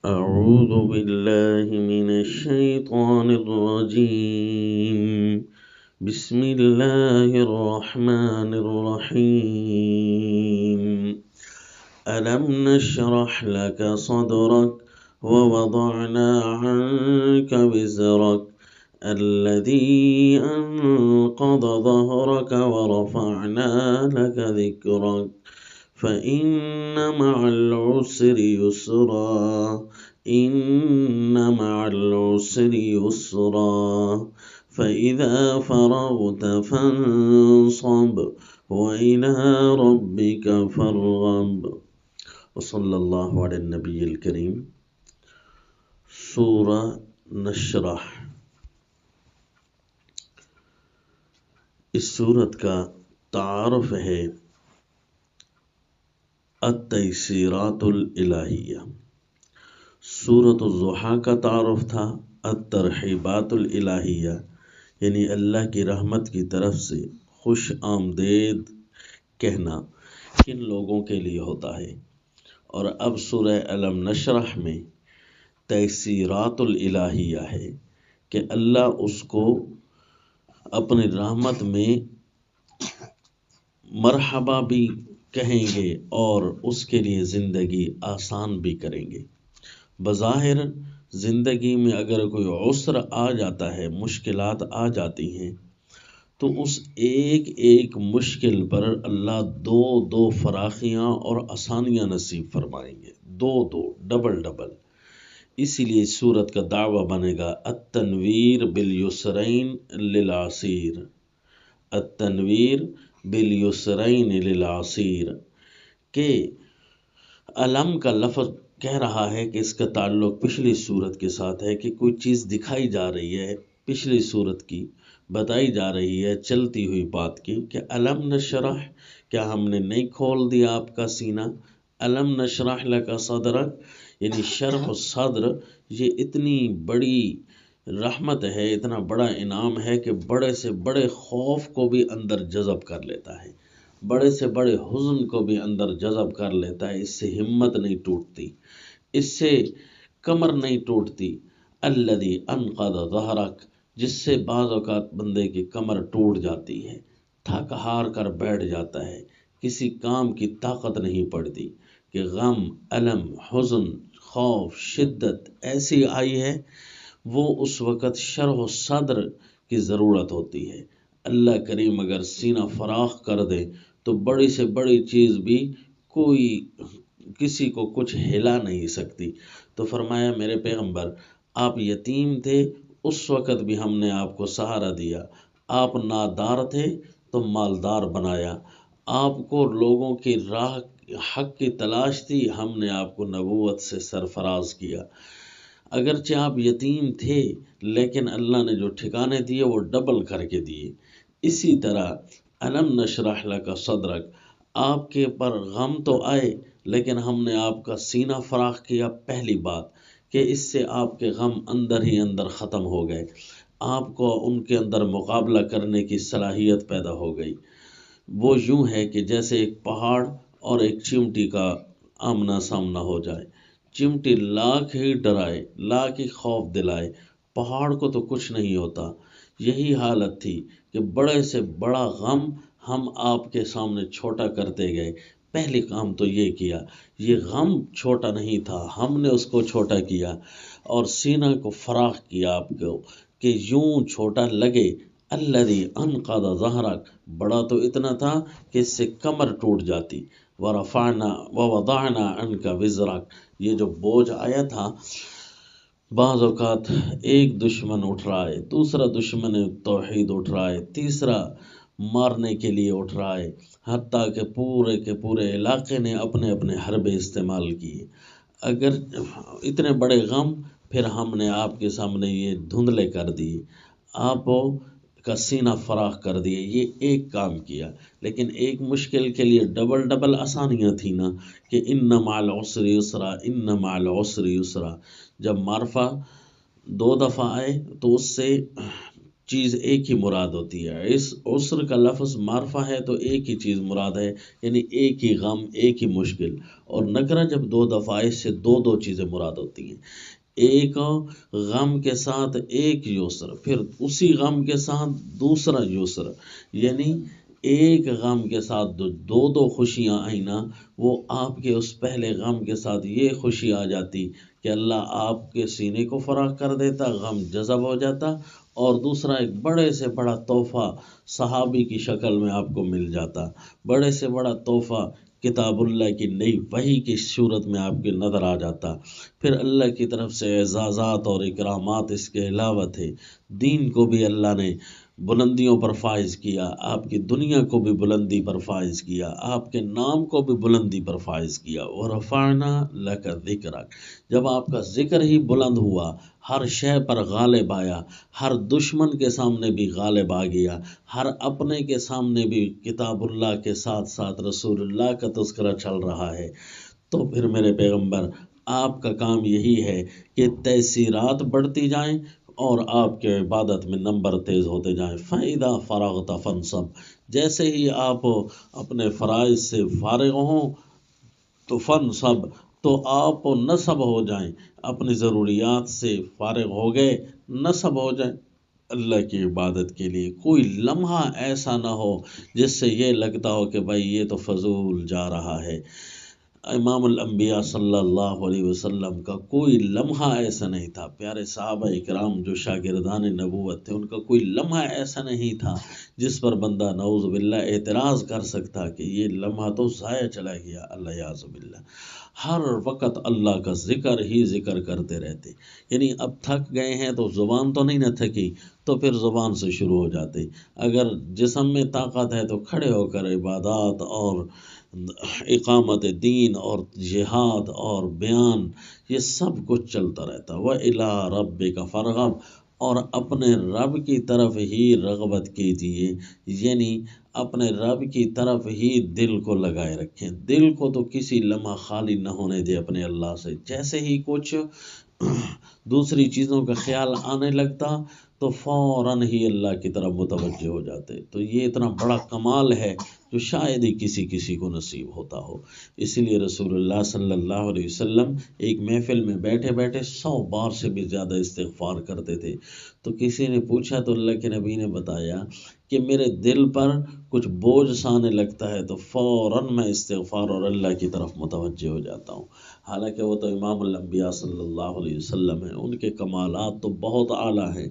أعوذ بالله من الشيطان الرجيم. بسم الله الرحمن الرحيم. ألم نشرح لك صدرك ووضعنا عنك وزرك الذي أنقض ظهرك ورفعنا لك ذكرك فإن مع العسر يسرا إن مع العسر يسرا فإذا فرغت فانصب وإلى ربك فارغب. وصلی اللہ علی النبی الکریم. سورہ نشرح، اس سورت کا تعارف ہے التیسیرات الالہیہ. سورۃ الضحیٰ کا تعارف تھا الترحیبات الالہیہ، یعنی اللہ کی رحمت کی طرف سے خوش آمدید کہنا کن لوگوں کے لیے ہوتا ہے. اور اب سورہ الم نشرح میں تیسیرات الالہیہ ہے کہ اللہ اس کو اپنی رحمت میں مرحبا بھی کہیں گے اور اس کے لیے زندگی آسان بھی کریں گے. بظاہر زندگی میں اگر کوئی عسر آ جاتا ہے، مشکلات آ جاتی ہیں، تو اس ایک ایک مشکل پر اللہ دو دو فراخیاں اور آسانیاں نصیب فرمائیں گے، دو ڈبل. اسی لیے سورت کا دعویٰ بنے گا التنویر بالیسرین للعسیر، التنویر بالیسرین للعسیر، کہ علم کا لفظ کہہ رہا ہے کہ اس کا تعلق پچھلی صورت کے ساتھ ہے، کہ کوئی چیز دکھائی جا رہی ہے پچھلی صورت کی، بتائی جا رہی ہے چلتی ہوئی بات کی کہ علم نشرح، کیا ہم نے نہیں کھول دیا آپ کا سینہ. علم نشرح لک صدرک، یعنی شرح الصدر یہ اتنی بڑی رحمت ہے، اتنا بڑا انعام ہے کہ بڑے سے بڑے خوف کو بھی اندر جذب کر لیتا ہے، بڑے سے بڑے حزن کو بھی اندر جذب کر لیتا ہے. اس سے ہمت نہیں ٹوٹتی، اس سے کمر نہیں ٹوٹتی. الذی انقض ظہرک، جس سے بعض اوقات بندے کی کمر ٹوٹ جاتی ہے، تھک ہار کر بیٹھ جاتا ہے، کسی کام کی طاقت نہیں پڑتی، کہ غم، الم، حزن، خوف، شدت ایسی آئی ہے، وہ اس وقت شرح صدر کی ضرورت ہوتی ہے. اللہ کریم اگر سینہ فراخ کر دے تو بڑی سے بڑی چیز بھی کوئی کسی کو کچھ ہلا نہیں سکتی. تو فرمایا میرے پیغمبر آپ یتیم تھے، اس وقت بھی ہم نے آپ کو سہارا دیا. آپ نادار تھے تو مالدار بنایا. آپ کو لوگوں کی راہ حق کی تلاش تھی، ہم نے آپ کو نبوت سے سرفراز کیا. اگرچہ آپ یتیم تھے لیکن اللہ نے جو ٹھکانے دیے وہ ڈبل کر کے دیے. اسی طرح علم نشرح لک صدرک، آپ کے پر غم تو آئے لیکن ہم نے آپ کا سینہ فراخ کیا. پہلی بات کہ اس سے آپ کے غم اندر ہی اندر ختم ہو گئے، آپ کو ان کے اندر مقابلہ کرنے کی صلاحیت پیدا ہو گئی. وہ یوں ہے کہ جیسے ایک پہاڑ اور ایک چمٹی کا آمنا سامنا ہو جائے. چمٹی لاکھ ہی ڈرائے، لاکھ ہی خوف دلائے، پہاڑ کو تو کچھ نہیں ہوتا. یہی حالت تھی کہ بڑے سے بڑا غم ہم آپ کے سامنے چھوٹا کرتے گئے. پہلی کام تو یہ کیا، یہ غم چھوٹا نہیں تھا، ہم نے اس کو چھوٹا کیا اور سینہ کو فراخ کیا آپ کو کہ یوں چھوٹا لگے. الذی انقض ظہرک، بڑا تو اتنا تھا کہ اس سے کمر ٹوٹ جاتی. ورفعنا ووضعنا عنک وزرک، یہ جو بوجھ آیا تھا، بعض اوقات ایک دشمن اٹھ رہا ہے، دوسرا دشمن توحید اٹھ رہا ہے، تیسرا مارنے کے لیے اٹھ رہا ہے، حتیٰ کہ پورے کے پورے علاقے نے اپنے اپنے حربے استعمال کیے. اگر اتنے بڑے غم پھر ہم نے آپ کے سامنے یہ دھندلے کر دیے، آپ کا سینہ فراخ کر دیے. یہ ایک کام کیا، لیکن ایک مشکل کے لیے ڈبل آسانیاں تھیں نا، کہ ان مع العسر یسرا، ان مع العسر یسرا. جب معرفہ دو دفعہ آئے تو اس سے چیز ایک ہی مراد ہوتی ہے۔ اس عسر کا لفظ معرفہ ہے تو ایک ہی چیز مراد ہے، یعنی ایک ہی غم، ایک ہی مشکل، اور نکرہ جب دو دفعہ اس سے دو دو چیزیں مراد ہوتی ہیں، ایک غم کے ساتھ ایک یسر، پھر اسی غم کے ساتھ دوسرا یسر، یعنی ایک غم کے ساتھ دو دو خوشیاں آئیں نا، وہ آپ کے اس پہلے غم کے ساتھ یہ خوشی آ جاتی کہ اللہ آپ کے سینے کو فراخ کر دیتا، غم جذب ہو جاتا، اور دوسرا ایک بڑے سے بڑا تحفہ صحابی کی شکل میں آپ کو مل جاتا، بڑے سے بڑا تحفہ کتاب اللہ کی نئی وحی کی صورت میں آپ کے نظر آ جاتا۔ پھر اللہ کی طرف سے اعزازات اور اکرامات اس کے علاوہ تھے، دین کو بھی اللہ نے بلندیوں پر فائز کیا، آپ کی دنیا کو بھی بلندی پر فائز کیا، آپ کے نام کو بھی بلندی پر فائز کیا۔ وَرَفَعْنَا لَكَ ذِكْرَكَ، جب آپ کا ذکر ہی بلند ہوا، ہر شے پر غالب آیا، ہر دشمن کے سامنے بھی غالب آ گیا، ہر اپنے کے سامنے بھی کتاب اللہ کے ساتھ ساتھ رسول اللہ کا تذکرہ چل رہا ہے، تو پھر میرے پیغمبر آپ کا کام یہی ہے کہ تیسیرات بڑھتی جائیں اور آپ کے عبادت میں نمبر تیز ہوتے جائیں۔ فَإِذَا فَرَغْتَ فَانْصَبْ، جیسے ہی آپ اپنے فرائض سے فارغ ہوں تو فَانْصَبْ، تو آپ نصب ہو جائیں، اپنی ضروریات سے فارغ ہو گئے، نصب ہو جائیں اللہ کی عبادت کے لیے۔ کوئی لمحہ ایسا نہ ہو جس سے یہ لگتا ہو کہ بھائی یہ تو فضول جا رہا ہے۔ امام الانبیاء صلی اللہ علیہ وسلم کا کوئی لمحہ ایسا نہیں تھا، پیارے صحابہ اکرام جو شاگردان نبوت تھے، ان کا کوئی لمحہ ایسا نہیں تھا جس پر بندہ نعوذ باللہ اعتراض کر سکتا کہ یہ لمحہ تو ضائع چلا گیا، اللہ یعوذ باللہ۔ ہر وقت اللہ کا ذکر ہی ذکر کرتے رہتے، یعنی اب تھک گئے ہیں تو زبان تو نہیں نہ تھکی، تو پھر زبان سے شروع ہو جاتے، اگر جسم میں طاقت ہے تو کھڑے ہو کر عبادات اور اقامت دین اور جہاد اور بیان، یہ سب کچھ چلتا رہتا۔ وَإِلَىٰ رَبِّكَ فَارْغَب، اور اپنے رب کی طرف ہی رغبت کیجیے، یعنی اپنے رب کی طرف ہی دل کو لگائے رکھیں، دل کو تو کسی لمحہ خالی نہ ہونے دے اپنے اللہ سے۔ جیسے ہی کچھ دوسری چیزوں کا خیال آنے لگتا تو فوراً ہی اللہ کی طرف متوجہ ہو جاتے، تو یہ اتنا بڑا کمال ہے جو شاید ہی کسی کو نصیب ہوتا ہو۔ اسی لیے رسول اللہ صلی اللہ علیہ وسلم ایک محفل میں بیٹھے بیٹھے 100 بار سے بھی زیادہ استغفار کرتے تھے، تو کسی نے پوچھا تو اللہ کے نبی نے بتایا کہ میرے دل پر کچھ بوجھ سا آنے لگتا ہے تو فوراً میں استغفار اور اللہ کی طرف متوجہ ہو جاتا ہوں۔ حالانکہ وہ تو امام الانبیاء صلی اللہ علیہ وسلم ہیں، ان کے کمالات تو بہت اعلیٰ ہیں،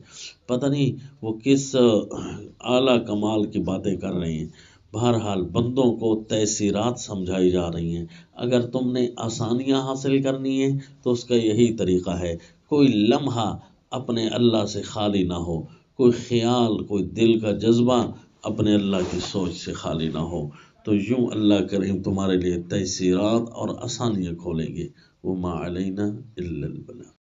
پتہ نہیں وہ کس اعلیٰ کمال کی باتیں کر رہے ہیں۔ بہرحال بندوں کو تیسیرات سمجھائی جا رہی ہیں، اگر تم نے آسانیاں حاصل کرنی ہیں تو اس کا یہی طریقہ ہے، کوئی لمحہ اپنے اللہ سے خالی نہ ہو، کوئی خیال، کوئی دل کا جذبہ اپنے اللہ کی سوچ سے خالی نہ ہو، تو یوں اللہ کریم تمہارے لیے تیسیرات اور آسانیاں کھولیں گے۔ وَمَا عَلَيْنَا إِلَّا الْبَلَاغُ۔